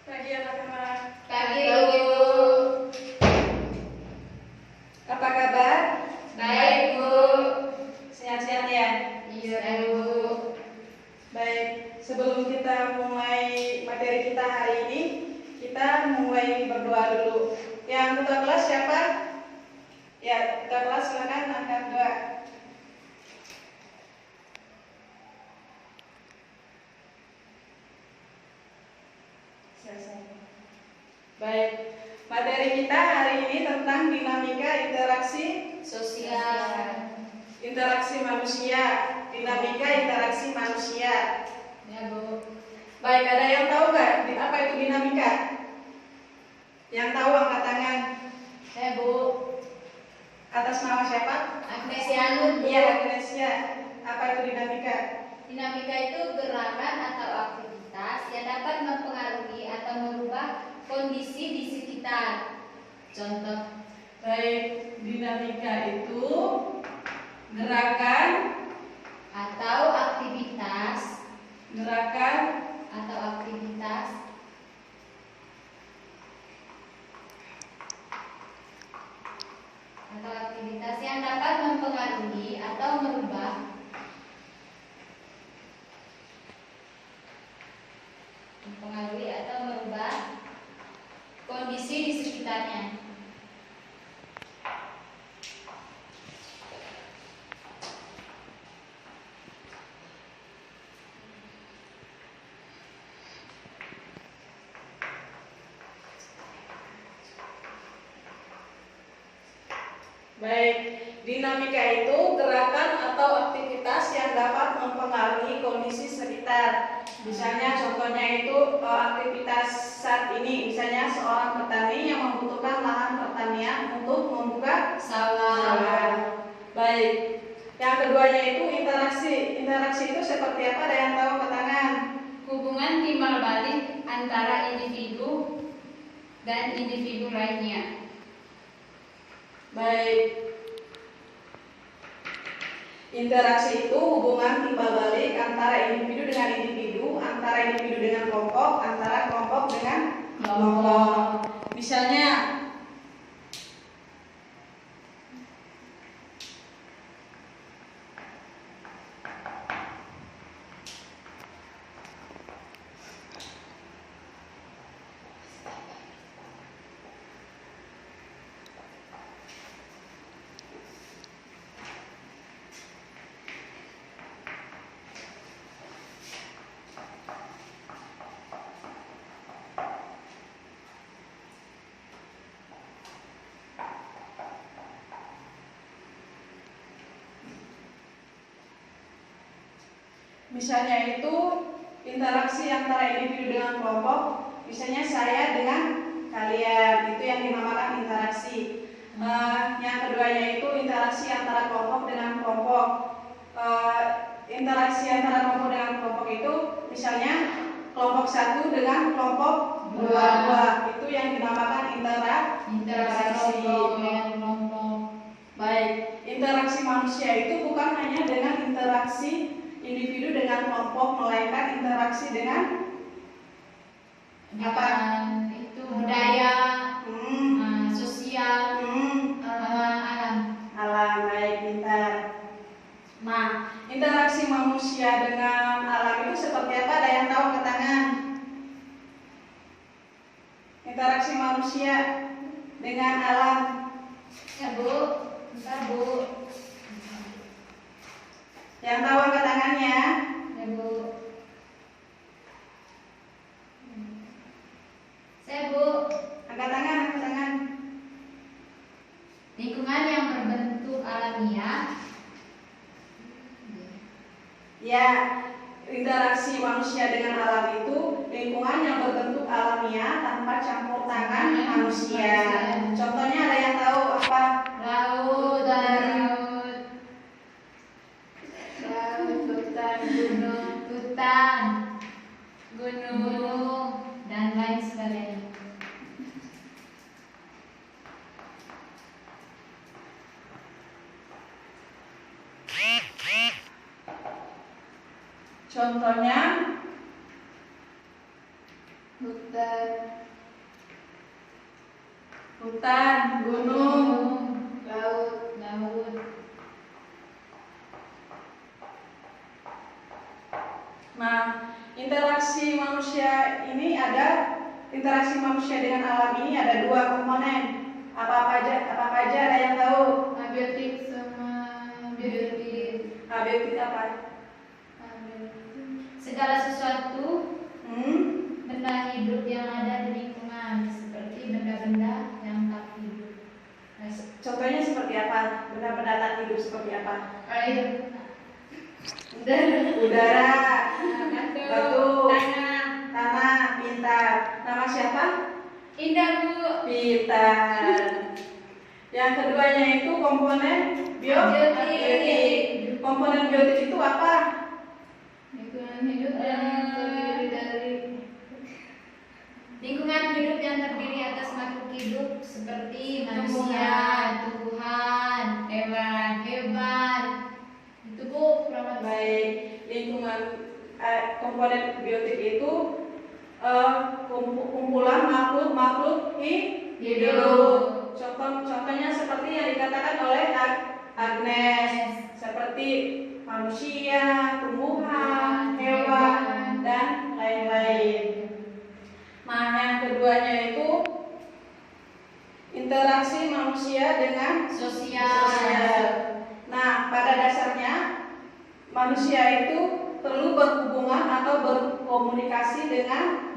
Pagi anak-anak. Pagi Bu. Apa kabar? Baik Bu. Sehat-sehat ya? Iya Bu. Baik, sebelum kita mulai materi kita hari ini, kita mulai berdoa dulu. Yang ketua kelas siapa? Ya, ketua kelas silakan angkat doa. Selesai. Baik, materi kita hari ini tentang dinamika interaksi Sosial. interaksi manusia, dinamika interaksi manusia. Ya Bu. Baik, ada yang tahu nggak apa itu dinamika? Yang tahu angkat tangan. Saya Bu. Atas nama siapa? Agnesia Nur Bu. Iya, Agnesia. Apa itu dinamika? Dinamika itu gerakan atau aktivitas yang dapat mempengaruhi atau merubah kondisi di sekitar. Contoh. Baik, dinamika itu gerakan Atau aktivitas yang dapat mempengaruhi atau merubah kondisi di sekitarnya. Baik, dinamika itu gerakan atau aktivitas yang dapat mempengaruhi kondisi sekitar. Misalnya contohnya itu aktivitas saat ini, misalnya seorang petani yang membutuhkan lahan pertanian untuk membuka sawah. Baik, yang keduanya itu interaksi. Interaksi itu seperti apa? Ada yang tahu angkat tangan? Hubungan timbal balik antara individu dan individu lainnya. Baik, interaksi itu hubungan timbal balik antara individu dengan individu, antara individu dengan kelompok, antara kelompok dengan kelompok. Misalnya, itu interaksi antara individu dengan kelompok. Misalnya saya dengan kalian, itu yang dinamakan interaksi. Yang keduanya itu interaksi antara kelompok dengan kelompok. Interaksi antara kelompok dengan kelompok itu misalnya kelompok satu dengan kelompok dua, itu yang dinamakan interaksi. Baik, interaksi manusia itu bukan hanya dengan interaksi individu dengan kelompok, melainkan interaksi dengan apa? Itu budaya, sosial, alam. Baik, pintar. Nah, interaksi manusia dengan alam itu seperti apa? Ada yang tahu angkat tangan? Interaksi manusia dengan alam. Ya Bu. Bentar Bu. Yang tahu angkat tangannya? Ya Bu. Saya Bu. Angkat tangan. Lingkungan yang berbentuk alamiah. Ya, interaksi manusia dengan alam itu lingkungan yang berbentuk alamiah tanpa campur tangan manusia. Contohnya ada yang tahu apa? Laut, hutan, gunung, dan lain sebagainya. Contohnya hutan, hutan, gunung. laut, Nah, interaksi manusia dengan alam ini ada dua komponen. Apa aja ada yang tahu? abiotik sama biodiversitas. Abiotik apa? Segala sesuatu Hmm? benda hidup yang ada di lingkungan, seperti benda-benda yang tak hidup. Contohnya seperti apa? Benda-benda tak hidup seperti apa? Air, Udara, batu, tanah, pintar. Nama siapa? Indah, Bu. Pintar. Yang keduanya itu komponen biotik. Komponen biotik itu apa? Lingkungan hidup yang terdiri dari lingkungan hidup yang terdiri atas makhluk hidup seperti manusia, tumbuhan, hewan. Itu, Bu, perawat. Baik, lingkungan komponen biotik itu kumpulan makhluk hidup. Contohnya seperti yang dikatakan oleh Agnes, seperti manusia, tumbuhan, hewan, dan lain-lain. Nah, yang keduanya itu interaksi manusia dengan sosial. Nah, pada dasarnya manusia itu perlu berhubungan atau berkomunikasi dengan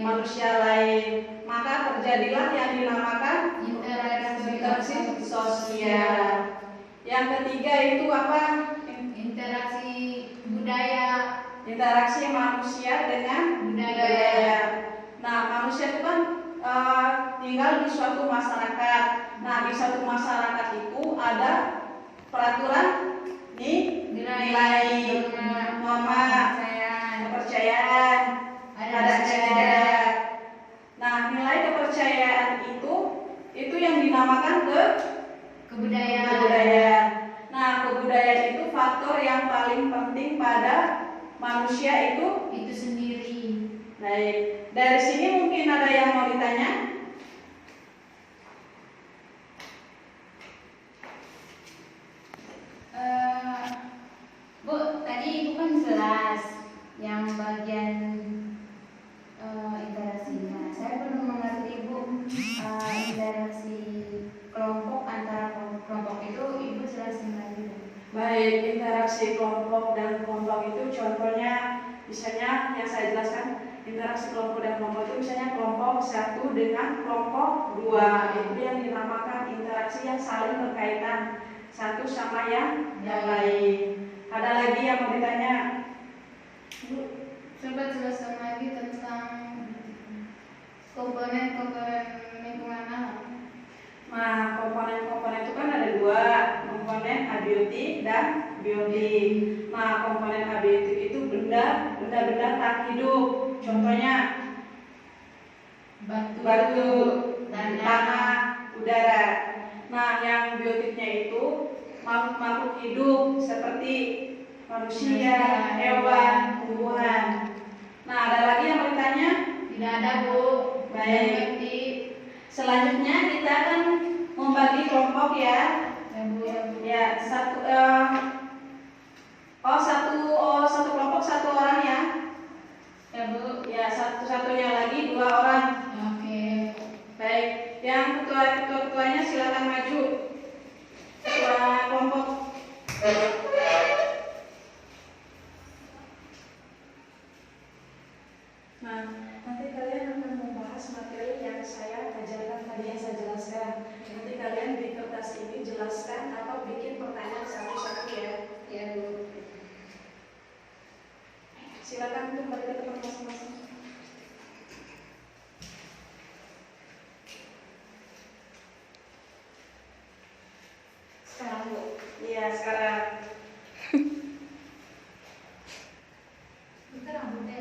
manusia lain. Maka terjadilah yang dinamakan interaksi sosial. Yang ketiga itu apa? Interaksi budaya. Interaksi manusia dengan budaya. Nah, manusia itu kan tinggal di suatu masyarakat. Nah, di suatu masyarakat itu ada peraturan nilai, norma, kepercayaan, adat istiadat. Nah, nilai kepercayaan itu yang dinamakan kebudayaan. Nah, kebudayaan itu faktor yang paling penting pada manusia itu sendiri. Baik, dari sini mungkin ada yang mau ditanya? Bu, tadi Ibu kan jelas yang bagian interaksinya. Saya belum mengerti, Bu, interaksi kelompok antara kelompok itu. Ibu jelasin lagi, Bu. Baik, interaksi kelompok dan kelompok itu contohnya misalnya yang saya jelaskan, interaksi kelompok dan kelompok itu misalnya kelompok satu dengan kelompok dua, itu yang dinamakan interaksi yang saling berkaitan satu sama yang lain. Ada lagi yang mau ditanya? Bu, coba jelaskan lagi tentang komponen lingkungan alam. Nah, komponen itu kan ada dua, komponen abiotik dan biotik. Nah, komponen abiotik itu benda-benda tak hidup. Contohnya batu, tanah, udara. Nah, yang biotiknya itu makhluk hidup seperti manusia, hewan, tumbuhan. Nah, ada lagi yang mau ditanya? Tidak ada, Bu. Baik. Selanjutnya kita akan membagi kelompok ya. Ya, satu kelompok satu orang ya. Ya, Bu. Ya, satunya lagi dua orang. Oke. Baik, yang ketuanya silakan maju. Ketua kelompok. Nah, nanti kalian akan membahas materi yang saya ajarkan tadi, yang saya jelaskan. Nanti kalian di kertas ini jelaskan atau bikin pertanyaan satu-satu ya. Ya, Bu. Silakan untuk kembali ke tempat masing-masing. Sekarang, Bu. Iya, sekarang. Itu rambutnya.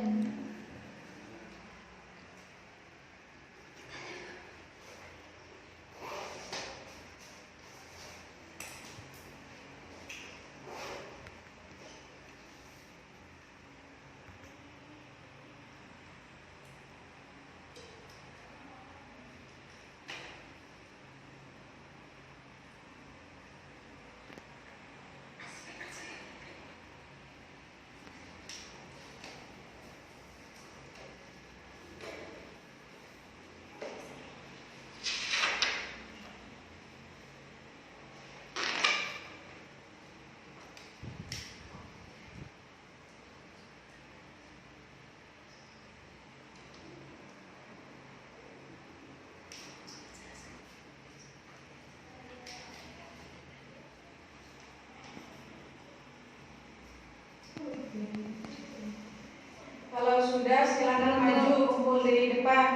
Kalau sudah silakan maju kumpul di depan.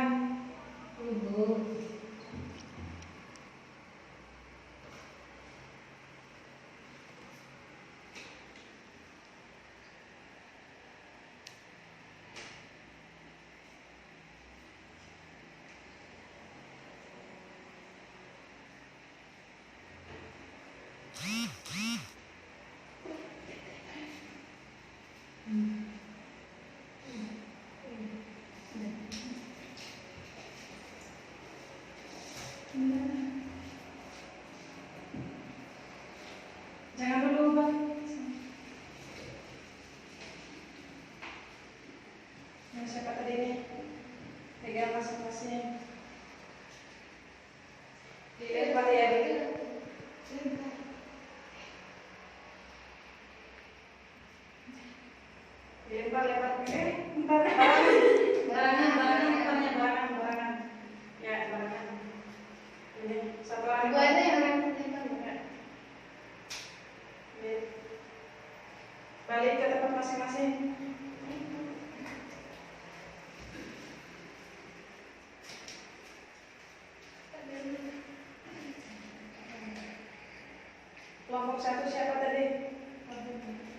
Bu. Jangan dulu, Bang. Yang siapa tadi nih? Pegang masing-masing. Dilempar ya, gitu. Dilempar-lempar ini. Bentar, barangan. Ya, barangan. Ini satu lagi. Bu ada yang orang tembak. Balik ke tempat masing-masing. Kelompok satu siapa tadi?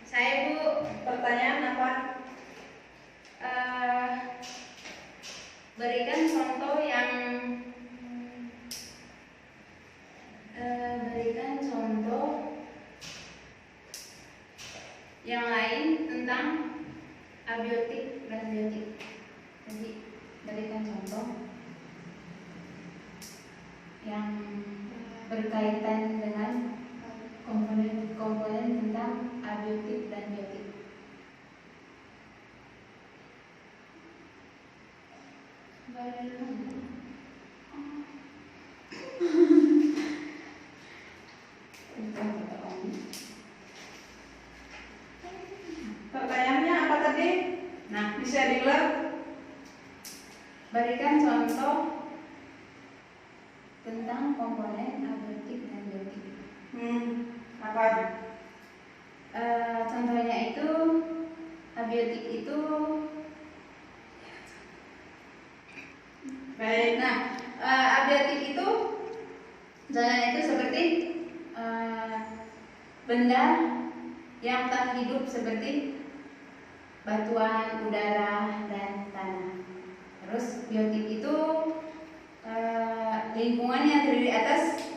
Saya Bu. Pertanyaan apa? Berikan contoh yang lain tentang abiotik dan biotik. Jadi berikan contoh yang berkaitan dengan komponen-komponen tentang abiotik dan biotik. Pertanyaannya apa tadi? Nah, Bisa diulang? berikan contoh tentang komponen abiotik dan biotik. Apa? Contohnya itu abiotik itu. Baik. Nah, abiotik itu contohnya itu seperti benda yang tak hidup seperti batuan, udara, dan tanah. Terus biotik itu lingkungan yang terdiri atas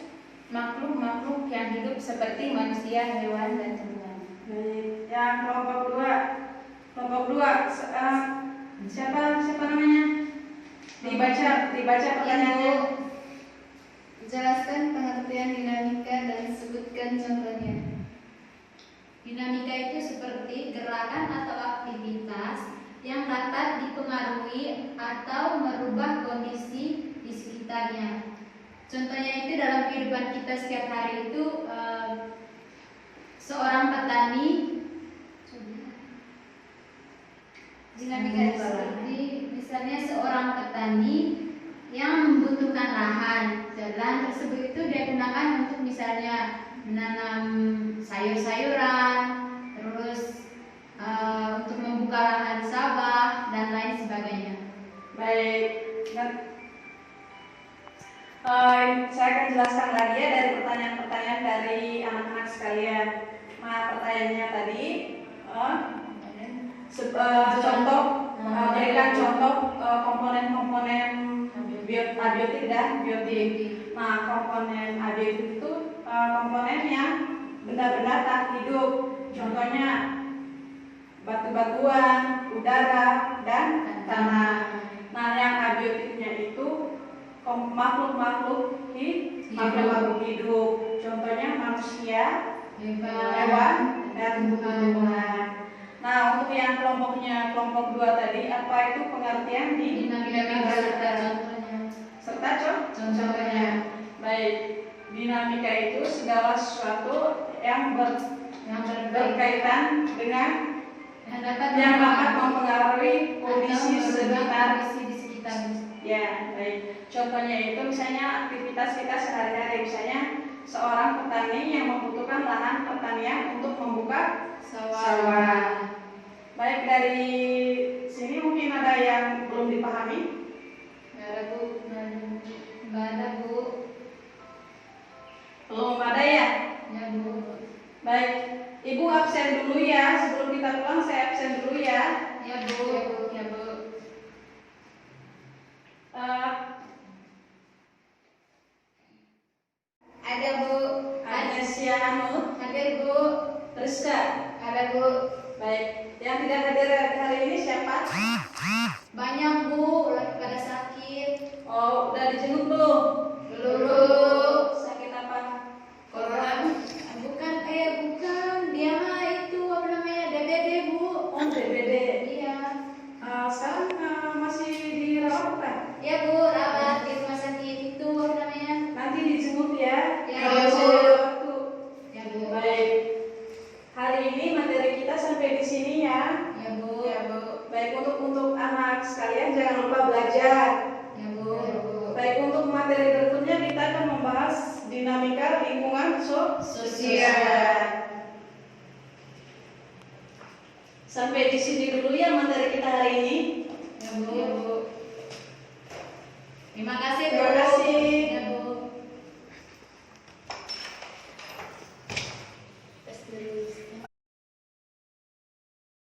makhluk-makhluk yang hidup seperti manusia, hewan, dan tumbuhan. Baik. Yang kelompok dua. Siapa namanya? Dibaca pertanyaannya. Jelaskan pengertian dinamika dan sebutkan contohnya. Dinamika itu seperti gerakan atau aktivitas yang dapat dipengaruhi atau merubah kondisi di sekitarnya. Contohnya itu dalam kehidupan kita setiap hari itu seorang petani. Dinamika itu seperti misalnya seorang petani yang membutuhkan lahan. Lahan tersebut itu dia gunakan untuk misalnya menanam sayur-sayuran, terus untuk membuka lahan sawah dan lain sebagainya. Baik. Saya akan jelaskan lagi ya dari pertanyaan-pertanyaan dari anak-anak sekalian. Nah, pertanyaannya tadi berikan contoh komponen-komponen abiotik dan biotik. Nah, komponen abiotik itu komponen yang benda-benda tak hidup. Contohnya batu-batuan, udara, dan tanah. Nah, yang abiotiknya itu makhluk-makhluk hidup. Contohnya manusia, hewan, dan tumbuhan. Nah, untuk yang kelompok 2 tadi, apa itu pengertian di dinamika serta contohnya. Baik, dinamika itu segala sesuatu yang berkaitan dengan yang dapat mempengaruhi kondisi sekitar. Ya, baik. Contohnya itu misalnya aktivitas kita sehari-hari, misalnya seorang petani yang membutuhkan lahan pertanian untuk membuka sawah. Baik, dari sini anak-anak sekalian jangan lupa belajar. Ya, Bu. Baik, untuk materi berikutnya kita akan membahas dinamika lingkungan sosial. Sampai di sini dulu ya materi kita hari ini. Ya, Bu. Terima kasih, Bu. Terima kasih.